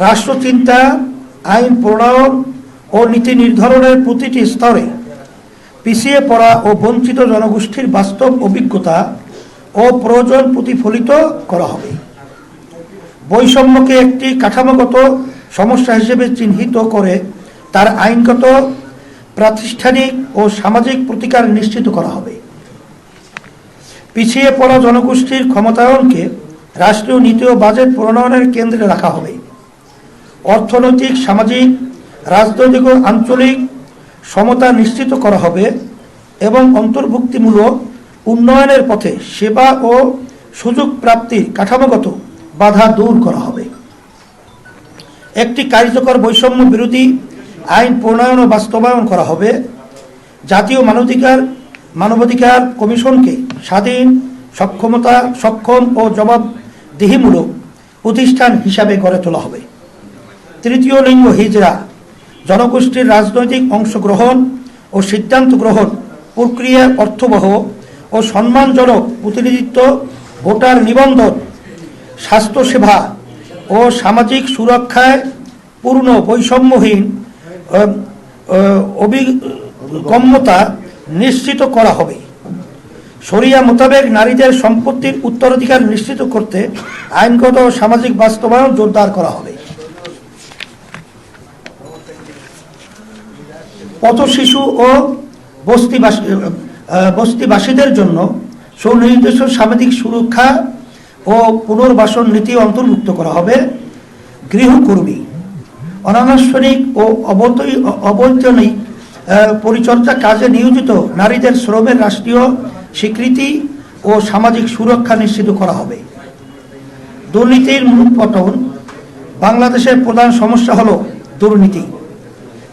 রাষ্ট্রচিন্তা, আইন প্রণয়ন ও নীতি নির্ধারণের প্রতিটি স্তরে পিছিয়ে পড়া ও বঞ্চিত জনগোষ্ঠীর বাস্তব অভিজ্ঞতা ও প্রয়োজন প্রতিফলিত করা হবে। বৈষম্যকে একটি কাঠামোগত সমস্যা হিসেবে চিহ্নিত করে তার আইনগত, প্রাতিষ্ঠানিক ও সামাজিক প্রতিকার নিশ্চিত করা হবে। পিছিয়ে পড়া জনগোষ্ঠীর ক্ষমতায়নকে রাষ্ট্রীয় নীতি ও বাজেট প্রণয়নের কেন্দ্রে রাখা হবে। অর্থনৈতিক, সামাজিক, রাজনৈতিক ও আঞ্চলিক সমতা নিশ্চিত করা হবে এবং অন্তর্ভুক্তিমূলক উন্নয়নের পথে সেবা ও সুযোগ প্রাপ্তির কাঠামোগত বাধা দূর করা হবে। একটি কার্যকর বৈষম্য বিরোধী আইন প্রণয়ন ও বাস্তবায়ন করা হবে। জাতীয় মানবাধিকার কমিশনকে স্বাধীন, সক্ষম ও জবাবদিহিমূলক প্রতিষ্ঠান হিসাবে গড়ে তোলা হবে। তৃতীয় লিঙ্গ হিজড়া জনগোষ্ঠীর রাজনৈতিক অংশগ্রহণ ও সিদ্ধান্ত গ্রহণ প্রক্রিয়ার অর্থবহ ও সম্মানজনক প্রতিনিধিত্ব, ভোটার নিবন্ধন, স্বাস্থ্যসেবা ও সামাজিক সুরক্ষায় পূর্ণ বৈষম্যহীন অভিগম্যতা নিশ্চিত করা হবে। শরিয়া মোতাবেক নারীদের সম্পত্তির উত্তরাধিকার নিশ্চিত করতে আইনগত ও সামাজিক বাস্তবায়ন জোরদার করা হবে। পথশিশু ও বস্তিবাসীদের জন্য সুনির্দিষ্ট সামাজিক সুরক্ষা ও পুনর্বাসন নীতি অন্তর্ভুক্ত করা হবে। গৃহকর্মী, অনানুষ্ঠানিক ও অবৈতনিক পরিচর্যা কাজে নিয়োজিত নারীদের শ্রমের রাষ্ট্রীয় স্বীকৃতি ও সামাজিক সুরক্ষা নিশ্চিত করা হবে। দুর্নীতির মূলোৎপাটন। বাংলাদেশের প্রধান সমস্যা হল দুর্নীতি।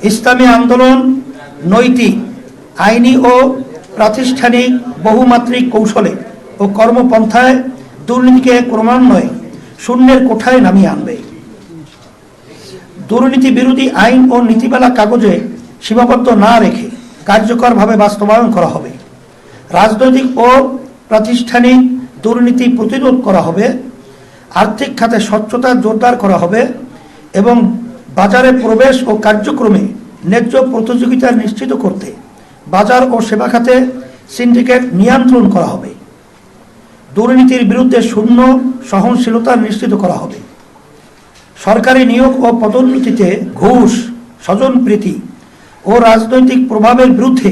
ইসলামী আন্দোলন নৈতিক, আইনি ও প্রাতিষ্ঠানিক বহুমাত্রিক কৌশলে ও কর্মপন্থায় দুর্নীতিকে ক্রমান্বয়ে শূন্যের কোঠায় নামিয়ে আনবে। দুর্নীতি বিরোধী আইন ও নীতিমালা কাগজে সীমাবদ্ধ না রেখে কার্যকরভাবে বাস্তবায়ন করা হবে। রাজনৈতিক ও প্রাতিষ্ঠানিক দুর্নীতি প্রতিরোধ করা হবে। আর্থিক খাতে স্বচ্ছতা জোরদার করা হবে এবং বাজারে প্রবেশ ও কার্যক্রমে ন্যায্য প্রতিযোগিতা নিশ্চিত করতে বাজার ও সেবা খাতে সিন্ডিকেট নিয়ন্ত্রণ করা হবে। দুর্নীতির বিরুদ্ধে শূন্য সহনশীলতা নিশ্চিত করা হবে। সরকারি নিয়োগ ও পদোন্নতিতে ঘুষ, স্বজনপ্রীতি ও রাজনৈতিক প্রভাবের বিরুদ্ধে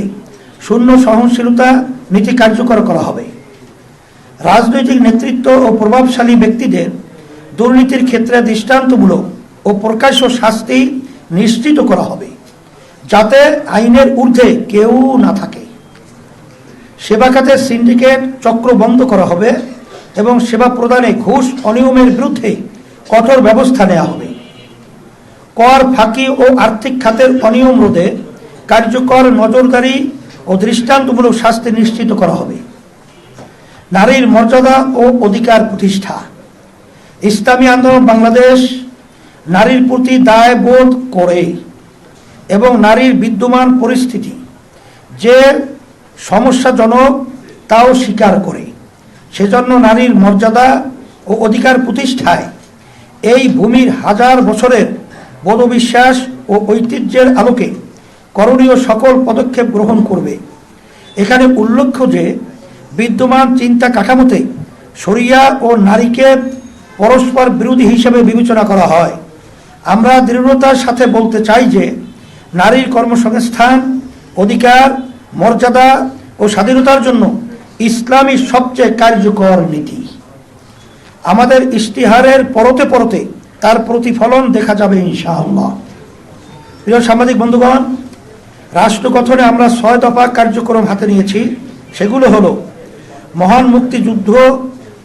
শূন্য সহনশীলতা নীতি কার্যকর করা হবে। রাজনৈতিক নেতৃত্ব ও প্রভাবশালী ব্যক্তিদের দুর্নীতির ক্ষেত্রে দৃষ্টান্তমূলক ও প্রকাশ্য শাস্তি নিশ্চিত করা হবে, যাতে আইনের ঊর্ধ্বে কেউ না থাকে। সেবা খাতে সিন্ডিকেট চক্র বন্ধ করা হবে এবং সেবা প্রদানে ঘুষ অনিয়মের বিরুদ্ধে কঠোর ব্যবস্থা নেওয়া হবে। কর ফাঁকি ও আর্থিক খাতের অনিয়ম রোধে কার্যকর নজরদারি ও দৃষ্টান্তমূলক শাস্তি নিশ্চিত করা হবে। নারীর মর্যাদা ও অধিকার প্রতিষ্ঠা। ইসলামী আন্দোলন বাংলাদেশ নারীর প্রতি দায়বোধ করে এবং নারীর বিদ্যমান পরিস্থিতি যে সমস্যাজনক তাও স্বীকার করে। সেজন্য নারীর মর্যাদা ও অধিকার প্রতিষ্ঠায় এই ভূমির হাজার বছরের বোধবিশ্বাস ও ঐতিহ্যের আলোকে করণীয় সকল পদক্ষেপ গ্রহণ করবে। এখানে উল্লেখ্য যে বিদ্যমান চিন্তা কাঠামোতে শরিয়া ও নারীকে পরস্পর বিরোধী হিসেবে বিবেচনা করা হয়। আমরা দৃঢ়তার সাথে বলতে চাই যে নারীর কর্মসংস্থান, অধিকার, মর্যাদা ও স্বাধীনতার জন্য ইসলামী সবচেয়ে কার্যকর নীতি। আমাদের ইশতিহারের পরতে পরতে তার প্রতিফলন দেখা যাবে ইনশাআল্লাহ। প্রিয় সাংবাদিক বন্ধুগণ, রাষ্ট্র গঠনে আমরা 6 দফা কার্যক্রম হাতে নিয়েছি। সেগুলো হলো মহান মুক্তিযুদ্ধ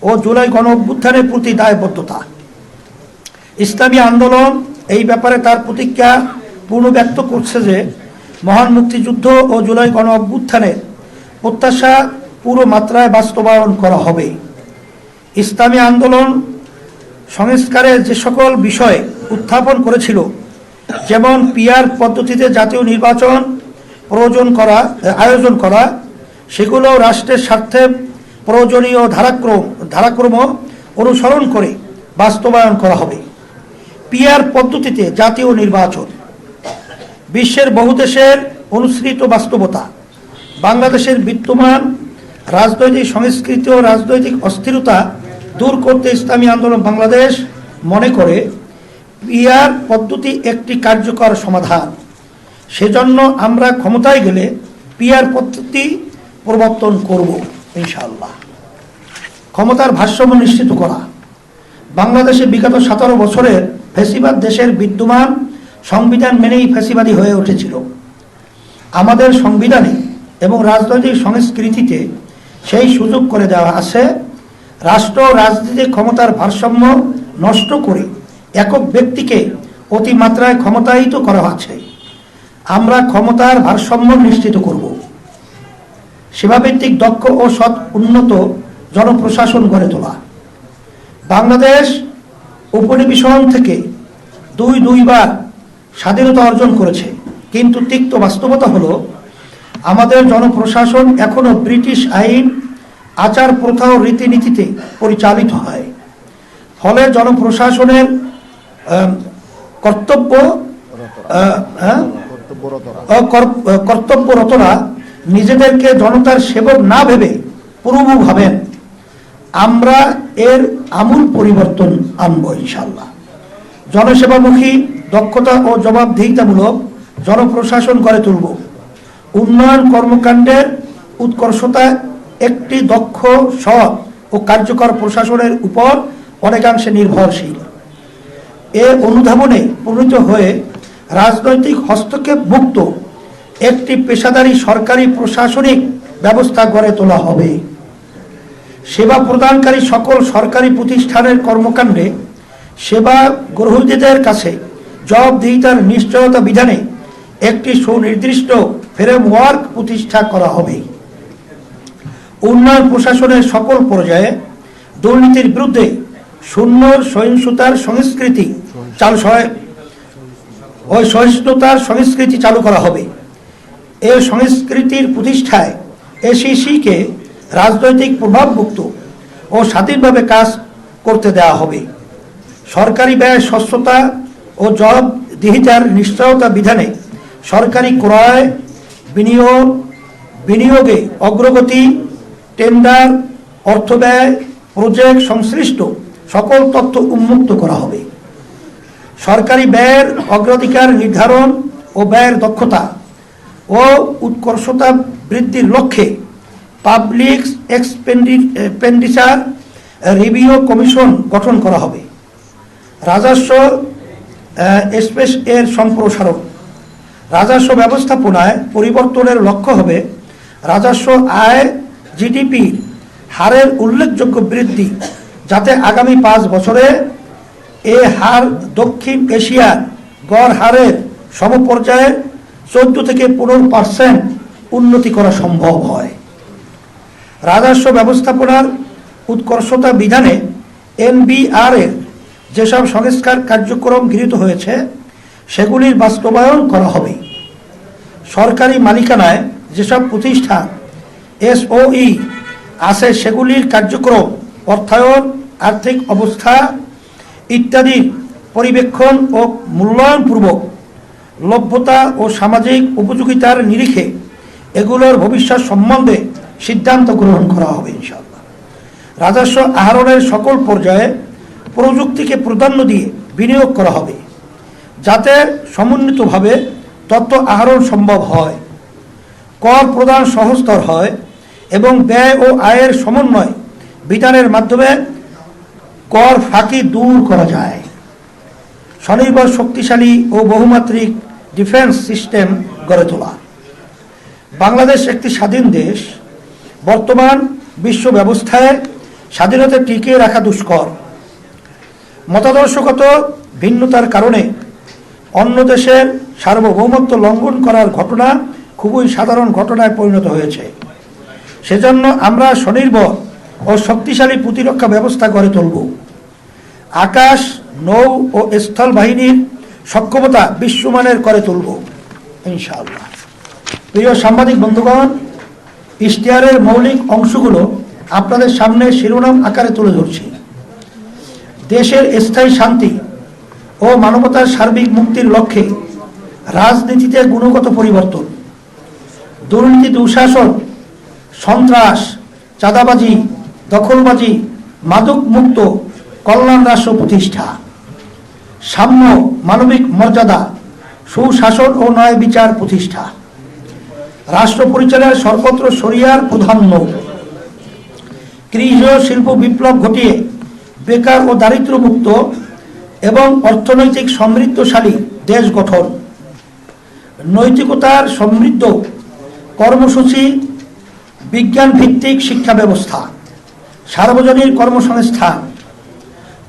ও জুলাই গণ অভ্যুত্থানের প্রতি দায়বদ্ধতা। ইসলামী আন্দোলন এই ব্যাপারে তার প্রতিজ্ঞা পুনর্ব্যক্ত করছে যে মহান মুক্তিযুদ্ধ ও জুলাই গণ অভ্যুত্থানের প্রত্যাশা পুরো মাত্রায় বাস্তবায়ন করা হবে। ইসলামী আন্দোলন সংস্কারের যে সকল বিষয় উত্থাপন করেছিল, যেমন পিআর পদ্ধতিতে জাতীয় নির্বাচন আয়োজন করা, সেগুলো রাষ্ট্রের স্বার্থে প্রয়োজনীয় ধারাক্রম অনুসরণ করে বাস্তবায়ন করা হবে। পিআর পদ্ধতিতে জাতীয় নির্বাচন, বিশ্বের বহু দেশের অনুসৃত বাস্তবতা, বাংলাদেশের বিদ্যমান রাজনৈতিক সংস্কৃতি ও রাজনৈতিক অস্থিরতা দূর করতে ইসলামী আন্দোলন বাংলাদেশ মনে করে পিআর পদ্ধতি একটি কার্যকর সমাধান। সেজন্য আমরা ক্ষমতায় গেলে পিআর পদ্ধতি প্রবর্তন করব ইনশাআল্লাহ। ক্ষমতার ভারসাম্য নিশ্চিত করা। বাংলাদেশে বিগত 17 বছরের ফ্যাসিবাদ দেশের বিদ্যমান সংবিধান মেনেই ফ্যাসিবাদী হয়ে উঠেছিল। আমাদের সংবিধানে এবং রাজনৈতিক সংস্কৃতিতে সেই সুযোগ করে দেওয়া আছে রাষ্ট্র রাজনীতিক ক্ষমতার ভারসাম্য নষ্ট করে একক ব্যক্তিকে অতিমাত্রায় ক্ষমতায়িত করা আছে। আমরা ক্ষমতার ভারসাম্য নিশ্চিত করব। সেবাভিত্তিক দক্ষ ও সৎ উন্নত জনপ্রশাসন গড়ে তোলা। বাংলাদেশ উপনিবেশন থেকে দুইবার স্বাধীনতা অর্জন করেছে, কিন্তু তিক্ত বাস্তবতা হলো আমাদের জনপ্রশাসন এখনো ব্রিটিশ আইন, আচার প্রথা ও রীতিনীতিতে পরিচালিত হয়। ফলে জনপ্রশাসনের কর্তব্যরতরা নিজেদেরকে জনতার সেবক না ভেবে প্রভু ভাবেন। আমরা এর আমূল পরিবর্তন আনবো ইনশাআল্লাহ। জনসেবামুখী, দক্ষতা ও জবাবদিহিতামূলক জনপ্রশাসন গড়ে তুলব। উন্নয়ন কর্মকাণ্ডের উৎকর্ষতা একটি দক্ষ, সৎ ও কার্যকর প্রশাসনের উপর অনেকাংশে নির্ভরশীল। এ অনুধাবনে প্রণীত হয়ে রাজনৈতিক হস্তক্ষেপ মুক্ত একটি পেশাদারী সরকারি প্রশাসনিক ব্যবস্থা গড়ে তোলা হবে। সেবা প্রদানকারী সকল সরকারি প্রতিষ্ঠানের কর্মকাণ্ডে সেবা গ্রহীতাদের কাছে জবাবদিহিতার নিশ্চয়তা বিধানে একটি সুনির্দিষ্ট ফ্রেমওয়ার্ক প্রতিষ্ঠা করা হবে। উন্নয়ন প্রশাসনের সকল পর্যায়ে দুর্নীতির বিরুদ্ধে শূন্য সহিংসতার সংস্কৃতি সহিষ্ণুতার সংস্কৃতি চালু করা হবে। এই সংস্কৃতির প্রতিষ্ঠায় এসিসিকে রাজনৈতিক প্রভাবমুক্ত ও স্বাধীনভাবে কাজ করতে দেওয়া হবে। সরকারি ব্যয় স্বচ্ছতা ও জবাবদিহিতার নিশ্চয়তা বিধানে সরকারি ক্রয়, বিনিয়োগে অগ্রগতি, টেন্ডার, অর্থব্যয়, প্রজেক্ট সংশ্লিষ্ট সকল তথ্য উন্মুক্ত করা হবে। সরকারি ব্যয়ের অগ্রাধিকার নির্ধারণ ও ব্যয়ের দক্ষতা ও উৎকর্ষতা বৃদ্ধির লক্ষ্যে পাবলিক এক্সপেন্ডিচার রিভিউ কমিশন গঠন করা হবে। রাজস্ব স্পেস এর সম্প্রসারণ। রাজস্ব ব্যবস্থাপনায় পরিবর্তনের লক্ষ্য হবে রাজস্ব আয় জিডিপির হারের উল্লেখযোগ্য বৃদ্ধি, যাতে আগামী 5 বছরে এ হার দক্ষিণ এশিয়ার গড় হারের সমপর্যায়ে 14 থেকে 15% উন্নতি করা সম্ভব হয়। রাজস্ব ব্যবস্থাপনার উৎকর্ষতা বিধানে এনবিআর এর যেসব সংস্কার কার্যক্রম গৃহীত হয়েছে সেগুলির বাস্তবায়ন করা হবে। সরকারি মালিকানায় যেসব প্রতিষ্ঠান এসওই আছে সেগুলির কার্যক্রম, অর্থায়ন, আর্থিক অবস্থা ইত্যাদির পরিবেক্ষণ ও মূল্যায়নপূর্বক লভ্যতা ও সামাজিক উপযোগিতার নিরিখে এগুলোর ভবিষ্যৎ সম্বন্ধে সিদ্ধান্ত গ্রহণ করা হবে ইনশাআল্লাহ। রাজস্ব আহরণের সকল পর্যায়ে প্রযুক্তিকে প্রাধান্য দিয়ে বিনিয়োগ করা হবে, যাতে সমন্বিতভাবে তথ্য আহরণ সম্ভব হয়, কর প্রদান সহজতর হয় এবং ব্যয় ও আয়ের সমন্বয় বিধানের মাধ্যমে কর ফাঁকি দূর করা যায়। স্বনির্ভর, শক্তিশালী ও বহুমাত্রিক ডিফেন্স সিস্টেম গড়ে তোলা। বাংলাদেশ একটি স্বাধীন দেশ। বর্তমান বিশ্ব ব্যবস্থায় স্বাধীনতা টিকিয়ে রাখা দুষ্কর। মতাদর্শগত ভিন্নতার কারণে অন্য দেশের সার্বভৌমত্ব লঙ্ঘন করার ঘটনা খুবই সাধারণ ঘটনায় পরিণত হয়েছে। সেজন্য আমরা স্বনির্ভর ও শক্তিশালী প্রতিরক্ষা ব্যবস্থা গড়ে তুলব। আকাশ, নৌ ও স্থল বাহিনীর সক্ষমতা বিশ্বমানের করে তুলব ইনশাআল্লাহ। প্রিয় সাংবাদিক বন্ধুগণ, ইশতেহারের মৌলিক অংশগুলো আপনাদের সামনে শিরোনাম আকারে তুলে ধরছি। দেশের স্থায়ী শান্তি ও ও মানবতার সার্বিক মুক্তির লক্ষ্যে রাজনীতিতে গুণগত পরিবর্তন, দুর্নীতি দুঃশাসন, সন্ত্রাস, চাঁদাবাজি, দখলবাজি, মাদক মুক্ত কল্যাণ রাষ্ট্র প্রতিষ্ঠা, সাম্য, মানবিক মর্যাদা, সুশাসন ও ন্যায় বিচার প্রতিষ্ঠা, রাষ্ট্র পরিচালনায় সর্বত্র শরিয়ার প্রাধান্য, কৃষি ও শিল্প বিপ্লব ঘটিয়ে বেকার ও দারিদ্র্যমুক্ত এবং অর্থনৈতিক সমৃদ্ধশালী দেশ গঠন, নৈতিকতার সমৃদ্ধ কর্মসূচি, বিজ্ঞান ভিত্তিক শিক্ষা ব্যবস্থা, সার্বজনীন কর্মসংস্থান,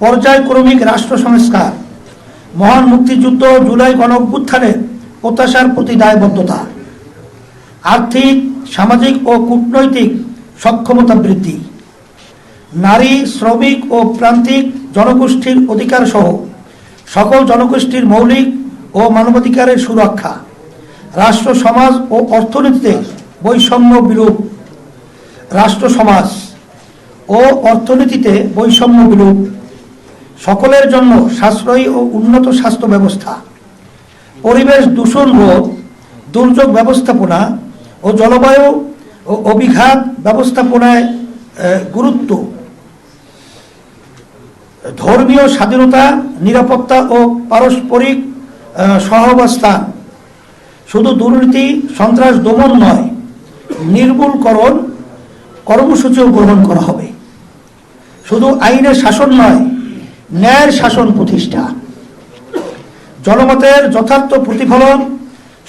পর্যায়ক্রমিক রাষ্ট্র সংস্কার, মহান মুক্তিযুদ্ধ, জুলাই গণঅভ্যুত্থানের প্রত্যাশার প্রতি দায়বদ্ধতা, আর্থিক, সামাজিক ও কূটনৈতিক সক্ষমতা বৃদ্ধি, নারী, শ্রমিক ও প্রান্তিক জনগোষ্ঠীর অধিকার সহ সকল জনগোষ্ঠীর মৌলিক ও মানবাধিকারের সুরক্ষা, রাষ্ট্র সমাজ ও অর্থনীতিতে বৈষম্য বিলোপ, রাষ্ট্র সমাজ ও অর্থনীতিতে বৈষম্য বিলোপ, সকলের জন্য সাশ্রয়ী ও উন্নত স্বাস্থ্য ব্যবস্থা, পরিবেশ দূষণ রোধ, দুর্যোগ ব্যবস্থাপনা ও জলবায়ু ও অভিঘাত ব্যবস্থাপনায় গুরুত্ব, ধর্মীয় স্বাধীনতা, নিরাপত্তা ও পারস্পরিক সহাবস্থান, শুধু দুর্নীতি সন্ত্রাস দমন নয়, নির্মূলকরণ কর্মসূচিও গ্রহণ করা হবে। শুধু আইনের শাসন নয়, ন্যায়ের শাসন প্রতিষ্ঠা, জনমতের যথার্থ প্রতিফলন,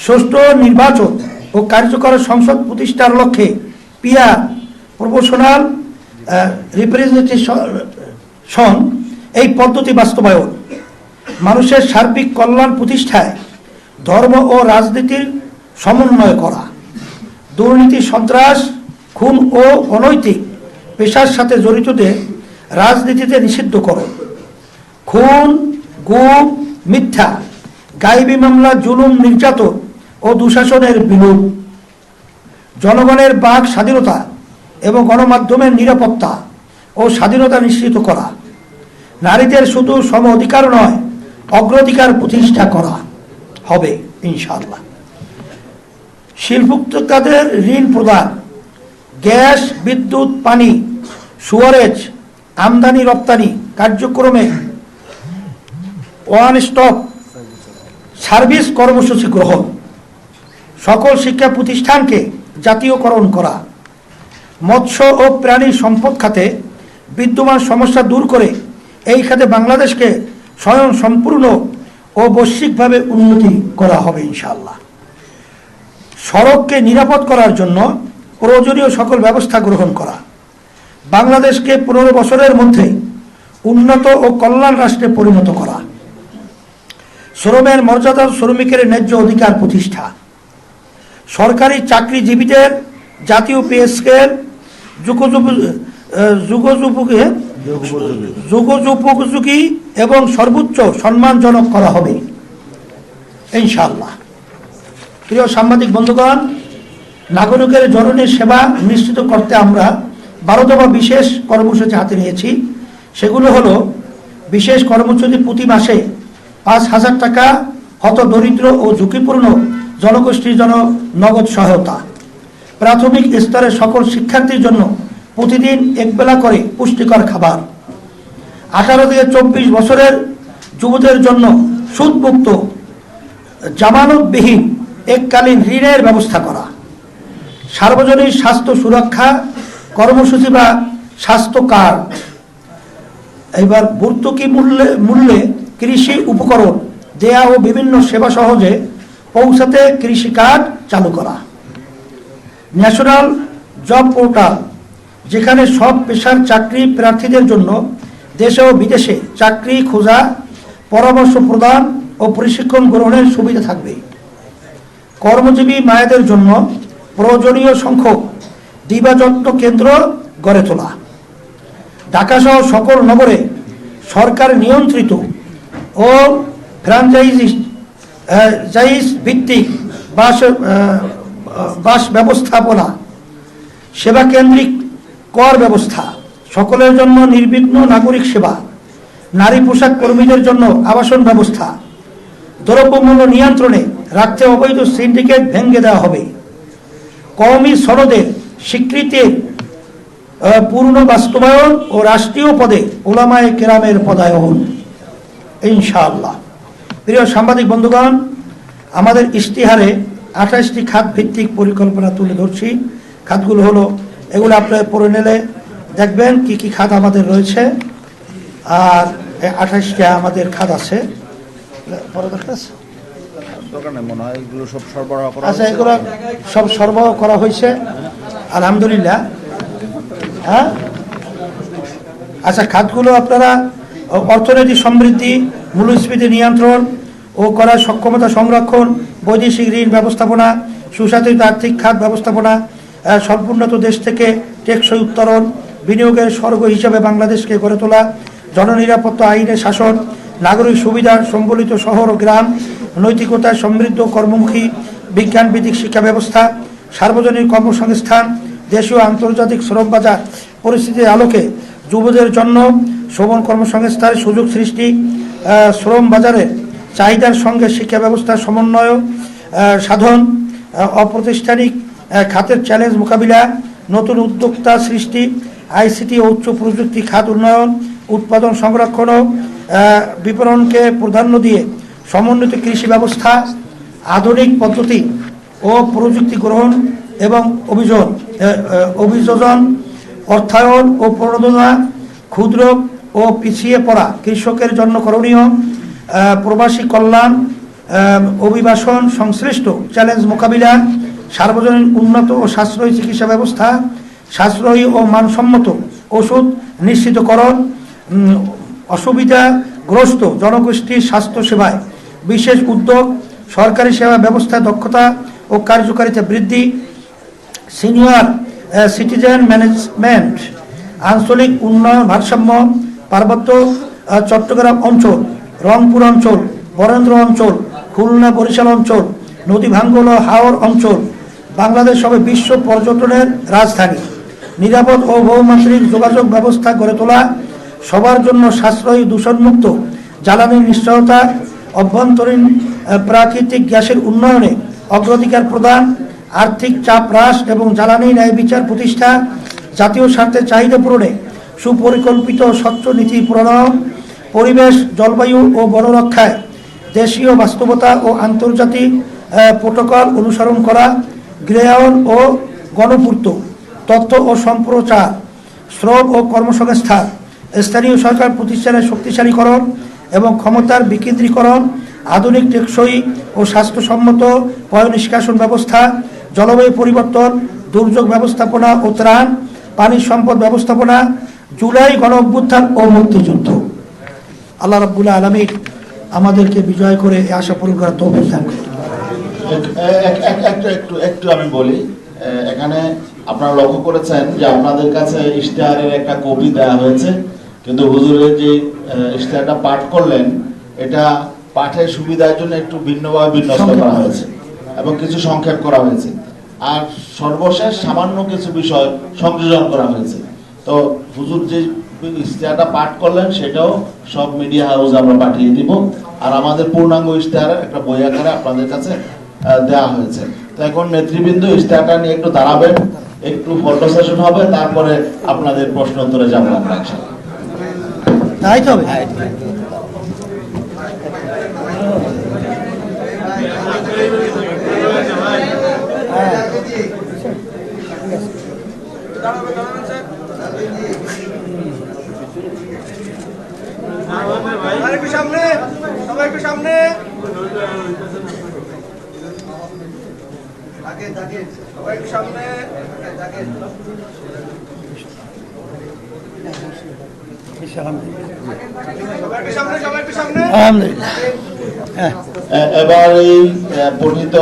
সুষ্ঠু নির্বাচন ও কার্যকর সংসদ প্রতিষ্ঠার লক্ষ্যে পিআর প্রপোর্শনাল রিপ্রেজেন্টেশন এই পদ্ধতি বাস্তবায়ন, মানুষের সার্বিক কল্যাণ প্রতিষ্ঠায় ধর্ম ও রাজনীতির সমন্বয় করা, দুর্নীতি, সন্ত্রাস, খুন ও অনৈতিক পেশার সাথে জড়িতদের রাজনীতিতে নিষিদ্ধকরণ, খুন, গুম, মিথ্যা, গায়েবী মামলা, জুলুম, নির্যাতন ও দুঃশাসনের বিলোপ, জনগণের বাক স্বাধীনতা এবং গণমাধ্যমের নিরাপত্তা ও স্বাধীনতা নিশ্চিত করা, নারীদের শুধু সম অধিকার নয়, অগ্রাধিকার প্রতিষ্ঠা করা হবে ইনশাআল্লাহ। শিল্পোদ্যোক্তাদের ঋণ প্রদান, গ্যাস, বিদ্যুৎ, পানি, সুয়ারেজ, আমদানি রপ্তানি কার্যক্রমে ওয়ান স্টপ সার্ভিস কর্মসূচি গ্রহণ, সকল শিক্ষা প্রতিষ্ঠানকে জাতীয়করণ করা, মৎস্য ও প্রাণী সম্পদ খাতে বিদ্যমান সমস্যা দূর করে এই খাতে বাংলাদেশকে স্বয়ং সম্পূর্ণ ও বৈশ্বিকভাবে উন্নতি করা হবে ইনশাআল্লাহ। সড়ককে নিরাপদ করার জন্য প্রয়োজনীয় সকল ব্যবস্থা গ্রহণ করা, বাংলাদেশকে 15 বছরের মধ্যে উন্নত ও কল্যাণ রাষ্ট্রে পরিণত করা, শ্রমের মর্যাদা, শ্রমিকের ন্যায্য অধিকার প্রতিষ্ঠা, সরকারি চাকরিজীবীদের জাতীয় পে স্কেল যুগোপযোগী এবং সর্বোচ্চ সম্মানজনক করা হবে ইনশাআল্লাহ। প্রিয় সাংবাদিক বন্ধুগণ, নাগরিকের জরুরি সেবা নিশ্চিত করতে আমরা 12 দফা বিশেষ কর্মসূচি হাতে নিয়েছি। সেগুলো হলো: বিশেষ কর্মসূচি প্রতি মাসে 5,000 টাকা হত দরিদ্র ও ঝুঁকিপূর্ণ জনগোষ্ঠীর জন্য নগদ সহায়তা, প্রাথমিক স্তরের সকল শিক্ষার্থীর জন্য প্রতিদিন একবেলা করে পুষ্টিকর খাবার, 18 থেকে 24 বছরের যুবদের জন্য সুদমুক্ত জামানতবিহীন এককালীন ঋণের ব্যবস্থা করা, সার্বজনীন স্বাস্থ্য সুরক্ষা কর্মসূচি বা স্বাস্থ্য কার্ড, এবার ভর্তুকি মূল্যে কৃষি উপকরণ দেয়া ও বিভিন্ন সেবা সহজে পৌঁছাতে কৃষি কার্ড চালু করা, ন্যাশনাল জব পোর্টাল যেখানে সব পেশার চাকরি প্রার্থীদের জন্য দেশে ও বিদেশে চাকরি খোঁজা, পরামর্শ প্রদান ও প্রশিক্ষণ গ্রহণের সুবিধা থাকবে, কর্মজীবী মায়েদের জন্য প্রয়োজনীয় সংখ্যক দিবাযত্ন কেন্দ্র গড়ে তোলা, ঢাকাসহ সকল নগরে সরকার নিয়ন্ত্রিত ও ফ্র্যাঞ্চাইজ ভিত্তিক বাস ব্যবস্থাপনা, সেবা কেন্দ্রিক কর ব্যবস্থা, সকলের জন্য নির্বিঘ্ন নাগরিক সেবা, নারী পোশাক কর্মীদের জন্য আবাসন ব্যবস্থা, দ্রব্যমূল্য নিয়ন্ত্রণে রাখতে অবৈধ সিন্ডিকেট ভেঙে দেওয়া হবে। কওমি সনদের স্বীকৃতির পূর্ণ বাস্তবায়ন ও রাষ্ট্রীয় পদে উলামায়ে কেরামের পদায়ন ইনশাআল্লাহ। প্রিয় সাংবাদিক বন্ধুগণ, আমাদের ইশতিহারে 28টি খাত ভিত্তিক পরিকল্পনা তুলে ধরছি। খাতগুলো হলো এগুলো আপনারা পড়ে নিলে দেখবেন কি কি খাত আমাদের রয়েছে। আর 28টা আমাদের খাত আছে। আচ্ছা, এগুলো সব সরবরাহ করা হয়েছে আলহামদুলিল্লাহ। হ্যাঁ, আচ্ছা, খাতগুলো আপনারা অর্থনৈতিক সমৃদ্ধি, মূল্যস্ফীতি নিয়ন্ত্রণ ও করার সক্ষমতা সংরক্ষণ, বৈদেশিক ঋণ ব্যবস্থাপনা, সুশাসিত আর্থিক খাত ব্যবস্থাপনা, সম্পূর্ণত দেশ থেকে টেকসই উত্তরণ, বিনিয়োগের স্বর্গ হিসেবে বাংলাদেশকে গড়ে তোলা, জননিরাপত্তা আইনের শাসন, নাগরিক সুবিধার সম্বলিত শহর ও গ্রাম, নৈতিকতায় সমৃদ্ধ কর্মমুখী বিজ্ঞানভিত্তিক শিক্ষা ব্যবস্থা, সার্বজনীন কর্মসংস্থান, দেশীয় আন্তর্জাতিক শ্রম বাজার পরিস্থিতির আলোকে যুবদের জন্য শ্রম কর্মসংস্থানের সুযোগ সৃষ্টি, শ্রম বাজারের চাহিদার সঙ্গে শিক্ষা ব্যবস্থার সমন্বয় সাধন, অপ্রাতিষ্ঠানিক খাতের চ্যালেঞ্জ মোকাবিলা, নতুন উদ্যোক্তা সৃষ্টি, আইসিটি ও উচ্চ প্রযুক্তি খাত উন্নয়ন, উৎপাদন সংরক্ষণ ও বিপণনকে প্রাধান্য দিয়ে সমন্বিত কৃষি ব্যবস্থা, আধুনিক পদ্ধতি ও প্রযুক্তি গ্রহণ এবং অভিযোজন, অর্থায়ন ও প্রণোদনা, ক্ষুদ্র ও পিছিয়ে পড়া কৃষকের জন্য করণীয়, প্রবাসী কল্যাণ, অভিবাসন সংশ্লিষ্ট চ্যালেঞ্জ মোকাবিলা, সার্বজনীন উন্নত ও সাশ্রয়ী চিকিৎসা ব্যবস্থা, সাশ্রয়ী ও মানসম্মত ওষুধ নিশ্চিতকরণ, অসুবিধাগ্রস্ত জনগোষ্ঠীর স্বাস্থ্যসেবায় বিশেষ উদ্যোগ, সরকারি সেবা ব্যবস্থায় দক্ষতা ও কার্যকারিতা বৃদ্ধি, সিনিয়র সিটিজেন ম্যানেজমেন্ট, আঞ্চলিক উন্নয়ন ভারসাম্য, পার্বত্য চট্টগ্রাম অঞ্চল, রংপুর অঞ্চল, বরেন্দ্র অঞ্চল, খুলনা বরিশাল অঞ্চল, নদী ভাঙ্গল ও হাওর অঞ্চল বাংলাদেশ হবে বিশ্ব পর্যটনের রাজধানী, নিরাপদ ও বহুমাত্রিক যোগাযোগ ব্যবস্থা গড়ে তোলা, সবার জন্য সাশ্রয়ী দূষণমুক্ত জ্বালানির নিশ্চয়তা, অভ্যন্তরীণ প্রাকৃতিক গ্যাসের উন্নয়নে অগ্রাধিকার প্রদান, আর্থিক চাপ হ্রাস এবং জ্বালানি ন্যায় বিচার প্রতিষ্ঠা, জাতীয় স্বার্থের চাহিদা পূরণে সুপরিকল্পিত স্বচ্ছ নীতি প্রণয়ন, পরিবেশ, জলবায়ু ও বনরক্ষায় দেশীয় বাস্তবতা ও আন্তর্জাতিক প্রোটোকল অনুসরণ করা, গৃহায়ন ও গণপূর্ত, তথ্য ও সম্প্রচার, শ্রম ও কর্মসংস্থান, স্থানীয় সরকার প্রতিষ্ঠানের শক্তিশালীকরণ এবং ক্ষমতার বিকেন্দ্রীকরণ, আধুনিক টেকসই ও স্বাস্থ্যসম্মত পয় নিষ্কাশন ব্যবস্থা, জলবায়ু পরিবর্তন, দুর্যোগ ব্যবস্থাপনা ও ত্রাণ, পানি সম্পদ ব্যবস্থাপনা, জুলাই গণ অভ্যুত্থান ও মুক্তিযুদ্ধ। আল্লাহ রাব্বুল আলামিন আমাদেরকে বিজয় করে এই আশা পূরণ করার তৌফিক দান করুন। একটু আমি বলি, এখানে আপনারা লক্ষ্য করেছেন যে আপনাদের কাছে ইশতেহারের একটা কপি দেওয়া হয়েছে, কিন্তু হুজুরের যে ইশতেহারটা পাঠ করলেন এটা পাঠের সুবিধার জন্য একটু ভিন্নভাবে বিন্যস্ত করা হয়েছে এবং কিছু সংক্ষেপ করা হয়েছে, আর সর্বশেষ সামান্য কিছু বিষয় সংযোজন করা হয়েছে। তো হুজুর যে ইশতেহারটা পাঠ করলেন সেটাও সব মিডিয়া হাউস আমরা পাঠিয়ে দিব, আর আমাদের পূর্ণাঙ্গ ইশতেহারের একটা বই আকারে আপনাদের কাছে দেওয়া হয়েছে। তো এখন নেতৃবৃন্দ ইশতেহারটা নিয়ে একটু দাঁড়াবেন, একটু ফটো সেশন হবে, তারপরে আপনাদের প্রশ্ন উত্তরে যাবো আমরা ইনশাআল্লাহ। তাই তো হবে। সামনে সবাই একটু সামনে সবাই একটু সামনে। আলহামদুলিল্লাহ। এবার এই পঠিত